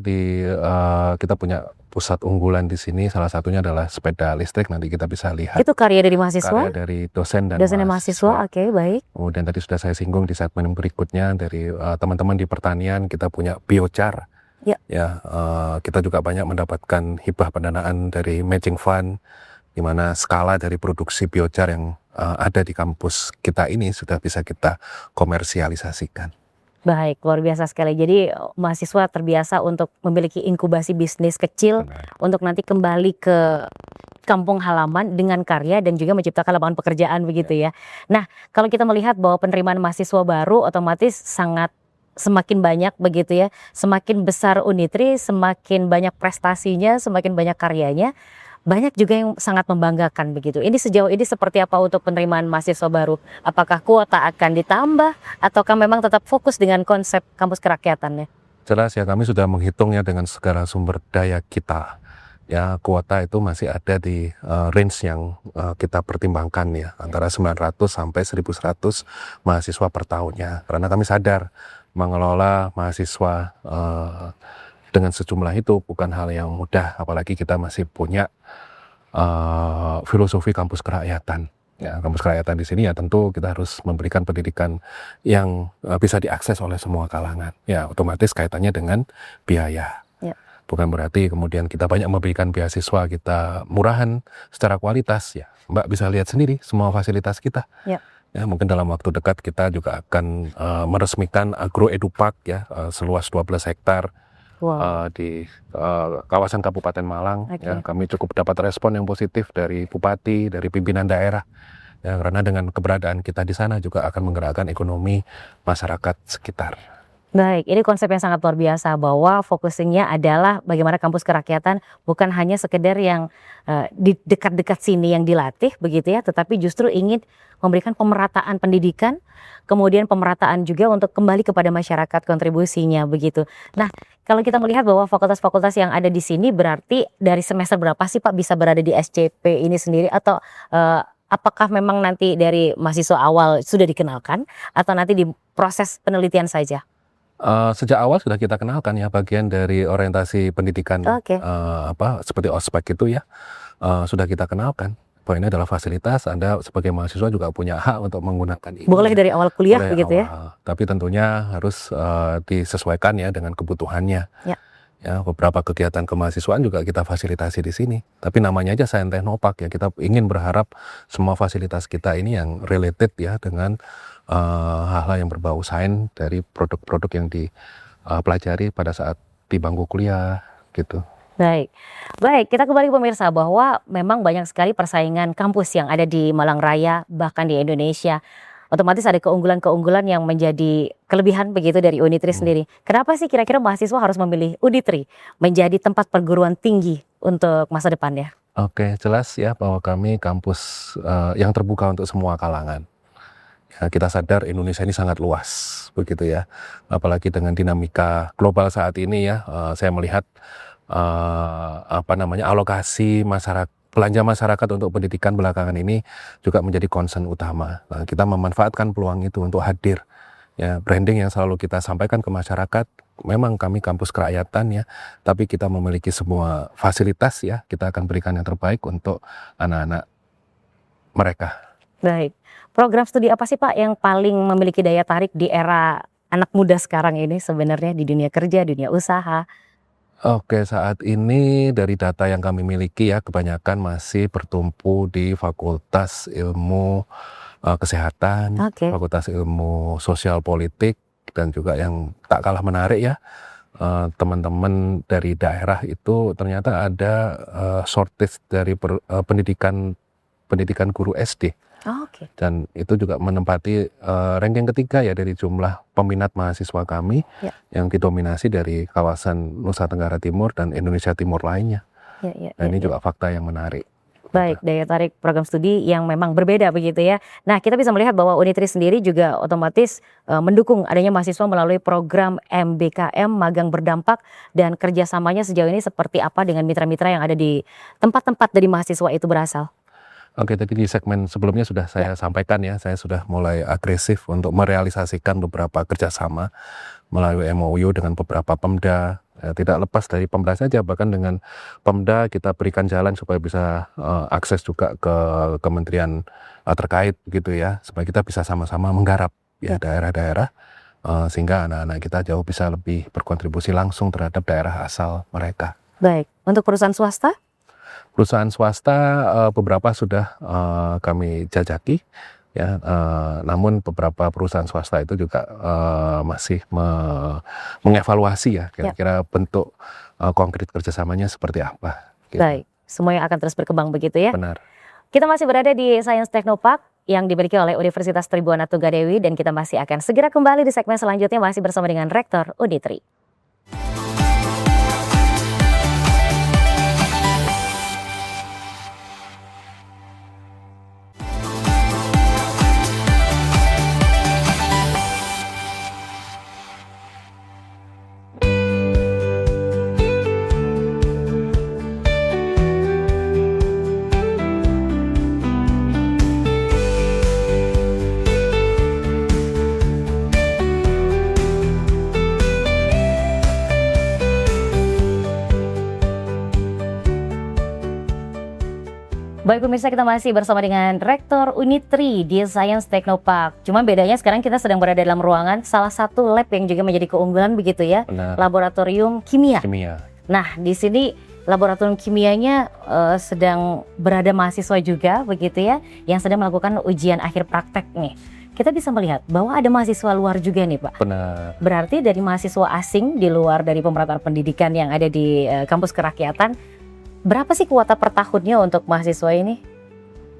kita punya pusat unggulan di sini salah satunya adalah sepeda listrik. Nanti kita bisa lihat Itu karya dari karya mahasiswa? dari dosen dan Dosen dan mahasiswa, mahasiswa. oke, baik. Kemudian tadi sudah saya singgung di segmen berikutnya dari teman-teman di pertanian, kita punya biochar. Ya. Ya, kita juga banyak mendapatkan hibah pendanaan dari matching fund, di mana skala dari produksi biochar yang ada di kampus kita ini sudah bisa kita komersialisasikan. Baik, luar biasa sekali. Jadi mahasiswa terbiasa untuk memiliki inkubasi bisnis kecil Benar. untuk nanti kembali ke kampung halaman dengan karya dan juga menciptakan lapangan pekerjaan begitu ya. Nah, kalau kita melihat bahwa penerimaan mahasiswa baru otomatis semakin banyak begitu ya, semakin besar Unitri, semakin banyak prestasinya, semakin banyak karyanya, banyak juga yang sangat membanggakan begitu. Ini sejauh ini seperti apa untuk penerimaan mahasiswa baru? Apakah kuota akan ditambah ataukah memang tetap fokus dengan konsep kampus kerakyatannya? Jelas ya, kami sudah menghitungnya dengan segala sumber daya kita. Ya, kuota itu masih ada di range yang kita pertimbangkan ya, antara 900 sampai 1.100 mahasiswa per tahunnya. Karena kami sadar mengelola mahasiswa dengan sejumlah itu bukan hal yang mudah, apalagi kita masih punya filosofi kampus kerakyatan. Ya, kampus kerakyatan di sini ya tentu kita harus memberikan pendidikan yang bisa diakses oleh semua kalangan. Ya, otomatis kaitannya dengan biaya. Ya. Bukan berarti kemudian kita banyak memberikan beasiswa, kita murahan secara kualitas. Ya, Mbak bisa lihat sendiri semua fasilitas kita. Ya. Ya, mungkin dalam waktu dekat kita juga akan meresmikan Agro Edu Park ya, seluas 12 hektar. Wow. Di kawasan Kabupaten Malang. Oke. Ya, kami cukup dapat respon yang positif dari bupati, dari pimpinan daerah. Ya, karena dengan keberadaan kita di sana juga akan menggerakkan ekonomi masyarakat sekitar. Baik, ini konsep yang sangat luar biasa bahwa fokusnya adalah bagaimana kampus kerakyatan bukan hanya sekedar yang di dekat-dekat sini yang dilatih begitu ya, tetapi justru ingin memberikan pemerataan pendidikan, kemudian pemerataan juga untuk kembali kepada masyarakat kontribusinya begitu. Nah, kalau kita melihat bahwa fakultas-fakultas yang ada di sini berarti dari semester berapa sih Pak bisa berada di SCP ini sendiri atau apakah memang nanti dari mahasiswa awal sudah dikenalkan atau nanti di proses penelitian saja? Sejak awal sudah kita kenalkan ya, bagian dari orientasi pendidikan Oke. seperti ospek itu ya, sudah kita kenalkan bahwa ini adalah fasilitas, Anda sebagai mahasiswa juga punya hak untuk menggunakan ini. Boleh dari awal kuliah Mulai begitu ya? awal. Tapi tentunya harus disesuaikan ya dengan kebutuhannya. Ya. Ya, beberapa kegiatan kemahasiswaan juga kita fasilitasi di sini. Tapi namanya aja Sains Teknopark ya, kita ingin berharap semua fasilitas kita ini yang related ya dengan hal-hal yang berbau sains dari produk-produk yang dipelajari pada saat di bangku kuliah gitu. Baik, baik, kita kembali pemirsa bahwa memang banyak sekali persaingan kampus yang ada di Malang Raya bahkan di Indonesia. Otomatis ada keunggulan-keunggulan yang menjadi kelebihan begitu dari Unitri sendiri. Kenapa sih kira-kira mahasiswa harus memilih Unitri menjadi tempat perguruan tinggi untuk masa depannya? Oke, jelas ya bahwa kami kampus yang terbuka untuk semua kalangan. Ya, kita sadar Indonesia ini sangat luas, begitu ya. Apalagi dengan dinamika global saat ini ya, saya melihat alokasi belanja masyarakat untuk pendidikan belakangan ini juga menjadi concern utama. Nah, kita memanfaatkan peluang itu untuk hadir. Ya, branding yang selalu kita sampaikan ke masyarakat, memang kami kampus kerakyatan ya, tapi kita memiliki semua fasilitas ya, kita akan berikan yang terbaik untuk anak-anak mereka. Baik, program studi apa sih Pak yang paling memiliki daya tarik di era anak muda sekarang ini sebenarnya di dunia kerja, dunia usaha? Oke, saat ini dari data yang kami miliki ya, kebanyakan masih bertumpu di Fakultas Ilmu Kesehatan, Oke. Fakultas Ilmu Sosial Politik, dan juga yang tak kalah menarik ya, teman-teman dari daerah itu ternyata ada shortage dari pendidikan guru SD. Oke. Dan itu juga menempati ranking ketiga ya dari jumlah peminat mahasiswa kami Ya. yang didominasi dari kawasan Nusa Tenggara Timur dan Indonesia Timur lainnya. Nah, ini juga fakta yang menarik. Baik, daya tarik program studi yang memang berbeda begitu ya. Nah, kita bisa melihat bahwa Unitri sendiri juga otomatis mendukung adanya mahasiswa melalui program MBKM Magang Berdampak, dan kerjasamanya sejauh ini seperti apa dengan mitra-mitra yang ada di tempat-tempat dari mahasiswa itu berasal? Oke, tadi di segmen sebelumnya sudah saya sampaikan ya, saya sudah mulai agresif untuk merealisasikan beberapa kerjasama melalui MOU dengan beberapa Pemda, tidak lepas dari Pemda saja, bahkan dengan Pemda kita berikan jalan supaya bisa akses juga ke kementerian terkait begitu ya, supaya kita bisa sama-sama menggarap ya daerah-daerah, sehingga anak-anak kita jauh bisa lebih berkontribusi langsung terhadap daerah asal mereka. Baik, untuk perusahaan swasta? Perusahaan swasta beberapa sudah kami jajaki ya, namun beberapa perusahaan swasta itu juga masih mengevaluasi ya kira-kira bentuk konkret kerjasamanya seperti apa. Gitu. Baik, semuanya akan terus berkembang begitu ya. Benar. Kita masih berada di Science Technopark yang dimiliki oleh Universitas Tribuana Tunggadewi, dan kita masih akan segera kembali di segmen selanjutnya masih bersama dengan Rektor Unitri. Baik pemirsa, kita masih bersama dengan Rektor Unitri di Science Technopark. Cuma bedanya sekarang kita sedang berada dalam ruangan salah satu lab yang juga menjadi keunggulan begitu ya. Benar. Laboratorium kimia. Kimia. Nah, di sini laboratorium kimianya sedang berada mahasiswa juga begitu ya, yang sedang melakukan ujian akhir praktek nih. Kita bisa melihat bahwa ada mahasiswa luar juga nih Pak. Benar. Berarti dari mahasiswa asing di luar dari pemerataan pendidikan yang ada di kampus kerakyatan, berapa sih kuota per tahunnya untuk mahasiswa ini?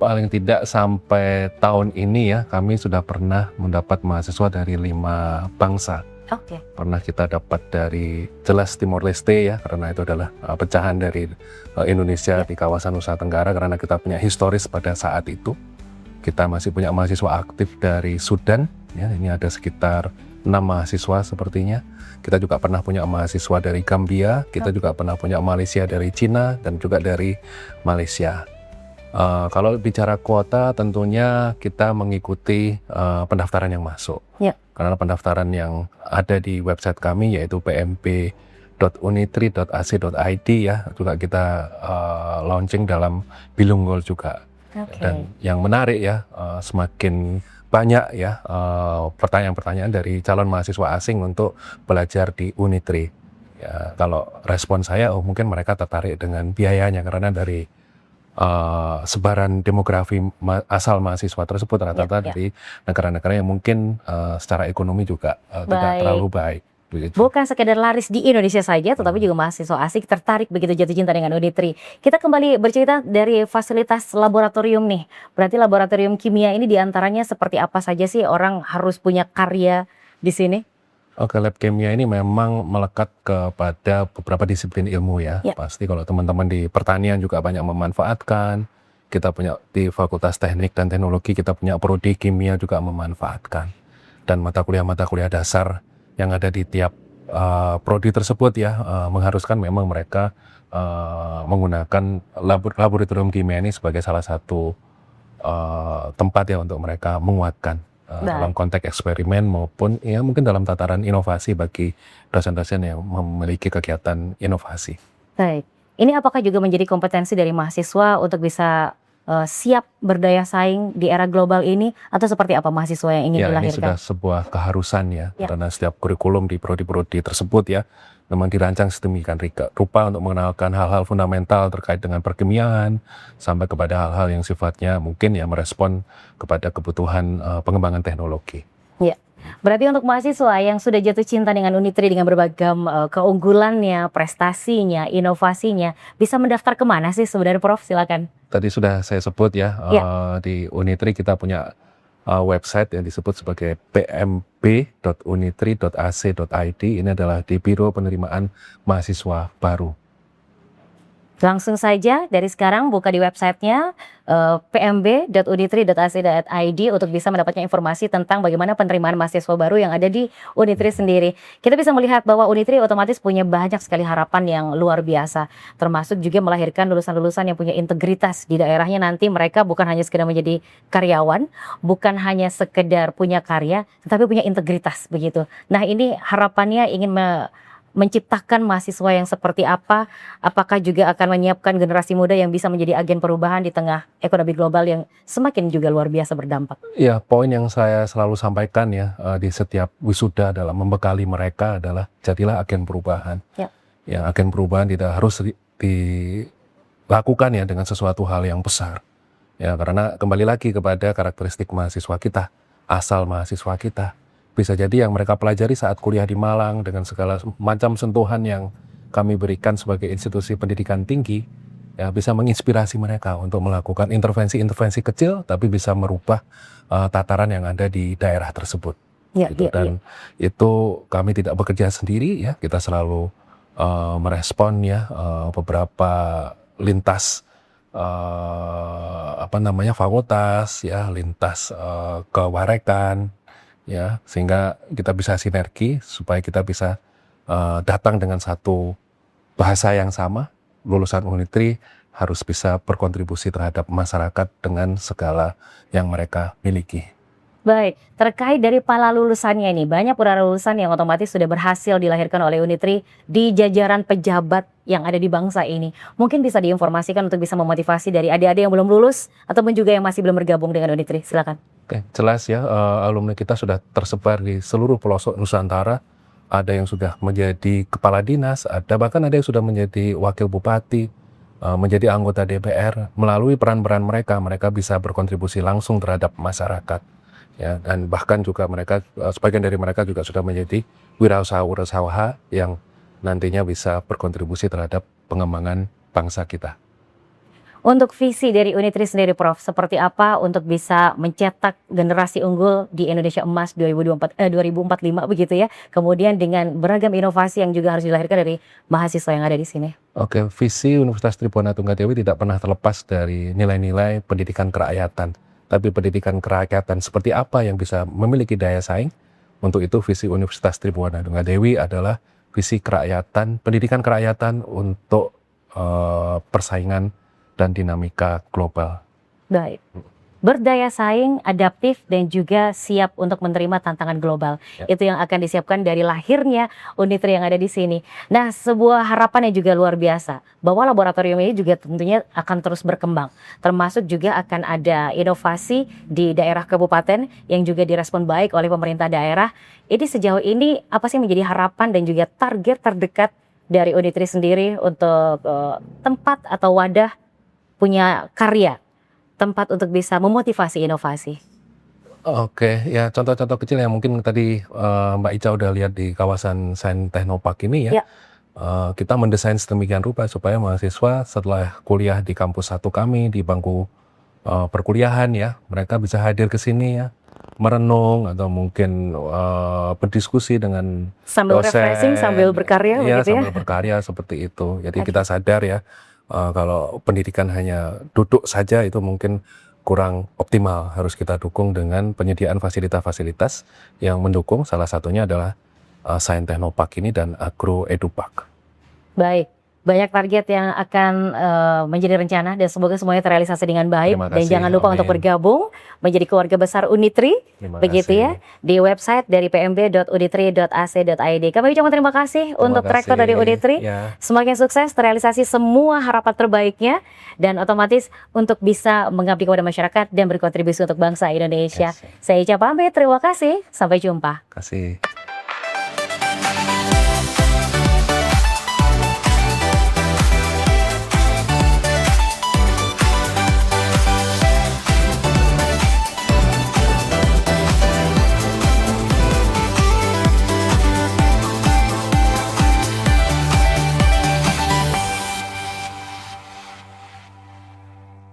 Paling tidak sampai tahun ini ya, kami sudah pernah mendapat mahasiswa dari 5 bangsa. Oke. Pernah kita dapat dari jelas Timor Leste ya, karena itu adalah pecahan dari Indonesia di kawasan Nusa Tenggara, karena kita punya historis pada saat itu. Kita masih punya mahasiswa aktif dari Sudan, ya, ini ada sekitar 6 mahasiswa sepertinya. Kita juga pernah punya mahasiswa dari Gambia, kita juga pernah punya Malaysia dari Cina, dan juga dari Malaysia. Kalau bicara kuota, tentunya kita mengikuti pendaftaran yang masuk. Ya. Karena pendaftaran yang ada di website kami yaitu pmp.unitri.ac.id ya, juga kita launching dalam bilingual juga. Okay. Dan yang menarik ya, semakin banyak ya pertanyaan-pertanyaan dari calon mahasiswa asing untuk belajar di Unitri. Ya, kalau respon saya, mungkin mereka tertarik dengan biayanya karena dari sebaran demografi asal mahasiswa tersebut rata-rata dari negara-negara yang mungkin secara ekonomi juga tidak terlalu baik. Begitu. Bukan sekedar laris di Indonesia saja, tetapi juga mahasiswa asing tertarik begitu jatuh cinta dengan Unitri. Kita kembali bercerita dari fasilitas laboratorium nih. Berarti laboratorium kimia ini diantaranya seperti apa saja sih, orang harus punya karya di sini? Oke, lab kimia ini memang melekat kepada beberapa disiplin ilmu ya. Pasti kalau teman-teman di pertanian juga banyak memanfaatkan. Kita punya di Fakultas Teknik dan Teknologi, kita punya prodi kimia juga memanfaatkan. Dan mata kuliah dasar yang ada di tiap prodi tersebut ya, mengharuskan memang mereka menggunakan laboratorium kimia ini sebagai salah satu tempat ya untuk mereka menguatkan dalam konteks eksperimen maupun ya mungkin dalam tataran inovasi bagi dosen-dosen yang memiliki kegiatan inovasi. Baik, ini apakah juga menjadi kompetensi dari mahasiswa untuk bisa siap berdaya saing di era global ini, atau seperti apa mahasiswa yang ingin dilahirkan? Ini sudah sebuah keharusan ya, karena setiap kurikulum di prodi-prodi tersebut ya memang dirancang sedemikian rupa untuk mengenalkan hal-hal fundamental terkait dengan perkimiaan sampai kepada hal-hal yang sifatnya mungkin ya merespon kepada kebutuhan pengembangan teknologi. Ya. Berarti untuk mahasiswa yang sudah jatuh cinta dengan Unitri dengan berbagai keunggulannya, prestasinya, inovasinya, bisa mendaftar kemana sih sebenarnya Prof? Silakan. Tadi sudah saya sebut ya, di Unitri kita punya website yang disebut sebagai pmb.unitri.ac.id. Ini adalah di Biro Penerimaan Mahasiswa Baru. Langsung saja dari sekarang buka di websitenya pmb.unitri.ac.id untuk bisa mendapatkan informasi tentang bagaimana penerimaan mahasiswa baru yang ada di Unitri sendiri. Kita bisa melihat bahwa Unitri otomatis punya banyak sekali harapan yang luar biasa, termasuk juga melahirkan lulusan-lulusan yang punya integritas di daerahnya. Nanti mereka bukan hanya sekedar menjadi karyawan, bukan hanya sekedar punya karya, tetapi punya integritas begitu. Nah, ini harapannya ingin menciptakan mahasiswa yang seperti apa? Apakah juga akan menyiapkan generasi muda yang bisa menjadi agen perubahan di tengah ekonomi global yang semakin juga luar biasa berdampak? Ya, poin yang saya selalu sampaikan ya di setiap wisuda dalam membekali mereka adalah jadilah agen perubahan. Ya. Ya, agen perubahan tidak harus dilakukan ya dengan sesuatu hal yang besar. Ya, karena kembali lagi kepada karakteristik mahasiswa kita, asal mahasiswa kita. Bisa jadi yang mereka pelajari saat kuliah di Malang dengan segala macam sentuhan yang kami berikan sebagai institusi pendidikan tinggi, ya bisa menginspirasi mereka untuk melakukan intervensi-intervensi kecil, tapi bisa merubah tataran yang ada di daerah tersebut. Ya, Gitu. ya, Dan ya. itu kami tidak bekerja sendiri, ya kita selalu merespon ya beberapa lintas fakultas, ya lintas kewarekan. Ya, sehingga kita bisa sinergi supaya kita bisa datang dengan satu bahasa yang sama. Lulusan Unitri harus bisa berkontribusi terhadap masyarakat dengan segala yang mereka miliki. Baik, terkait dari para lulusannya ini, banyak para lulusan yang otomatis sudah berhasil dilahirkan oleh Unitri di jajaran pejabat yang ada di bangsa ini. Mungkin bisa diinformasikan untuk bisa memotivasi dari adik-adik yang belum lulus ataupun juga yang masih belum bergabung dengan Unitri. Silakan. Oke, jelas ya, alumni kita sudah tersebar di seluruh pelosok Nusantara. Ada yang sudah menjadi kepala dinas, bahkan ada yang sudah menjadi wakil bupati, menjadi anggota DPR. Melalui peran-peran mereka bisa berkontribusi langsung terhadap masyarakat. Ya, dan bahkan juga mereka, sebagian dari mereka juga sudah menjadi wirausaha yang nantinya bisa berkontribusi terhadap pengembangan bangsa kita. Untuk visi dari Unitri sendiri, Prof, seperti apa untuk bisa mencetak generasi unggul di Indonesia Emas 2045 begitu ya? Kemudian dengan beragam inovasi yang juga harus dilahirkan dari mahasiswa yang ada di sini. Oke, visi Universitas Tribhuwana Tunggadewi tidak pernah terlepas dari nilai-nilai pendidikan kerakyatan. Tapi pendidikan kerakyatan seperti apa yang bisa memiliki daya saing? Untuk itu visi Universitas Tribhuwana Tunggadewi adalah visi kerakyatan, pendidikan kerakyatan untuk persaingan dan dinamika global. Baik. Berdaya saing, adaptif, dan juga siap untuk menerima tantangan global. Ya. Itu yang akan disiapkan dari lahirnya Unitri yang ada di sini. Nah, sebuah harapan yang juga luar biasa, bahwa laboratorium ini juga tentunya akan terus berkembang. Termasuk juga akan ada inovasi di daerah kabupaten yang juga direspon baik oleh pemerintah daerah. Ini sejauh ini apa sih menjadi harapan dan juga target terdekat dari Unitri sendiri untuk tempat atau wadah punya karya, tempat untuk bisa memotivasi inovasi? Oke, ya contoh-contoh kecil yang mungkin tadi Mbak Ica udah lihat di kawasan Sains Teknopark ini ya. Ya. Kita mendesain sedemikian rupa supaya mahasiswa setelah kuliah di kampus 1 kami, di bangku perkuliahan ya, mereka bisa hadir ke sini ya, merenung atau mungkin berdiskusi dengan Sambil dosen. refreshing, sambil berkarya Ya, begitu ya? sambil berkarya seperti itu. Jadi Oke. kita sadar ya, kalau pendidikan hanya duduk saja itu mungkin kurang optimal. Harus kita dukung dengan penyediaan fasilitas-fasilitas yang mendukung. Salah satunya adalah Sains Teknopark ini dan Agro Edupark. Baik, banyak target yang akan menjadi rencana dan semoga semuanya terrealisasi dengan baik. Terima Dan kasih, jangan lupa untuk amin. bergabung menjadi keluarga besar Unitri, Terima begitu kasih. ya, di website dari pmb.unitri.ac.id. Kami ucapkan terima kasih untuk rektor dari Unitri. Ya. Semakin sukses terrealisasi semua harapan terbaiknya dan otomatis untuk bisa mengabdi kepada masyarakat dan berkontribusi untuk bangsa Indonesia. Yes. Saya Ica pamit, terima kasih, sampai jumpa. Kasih.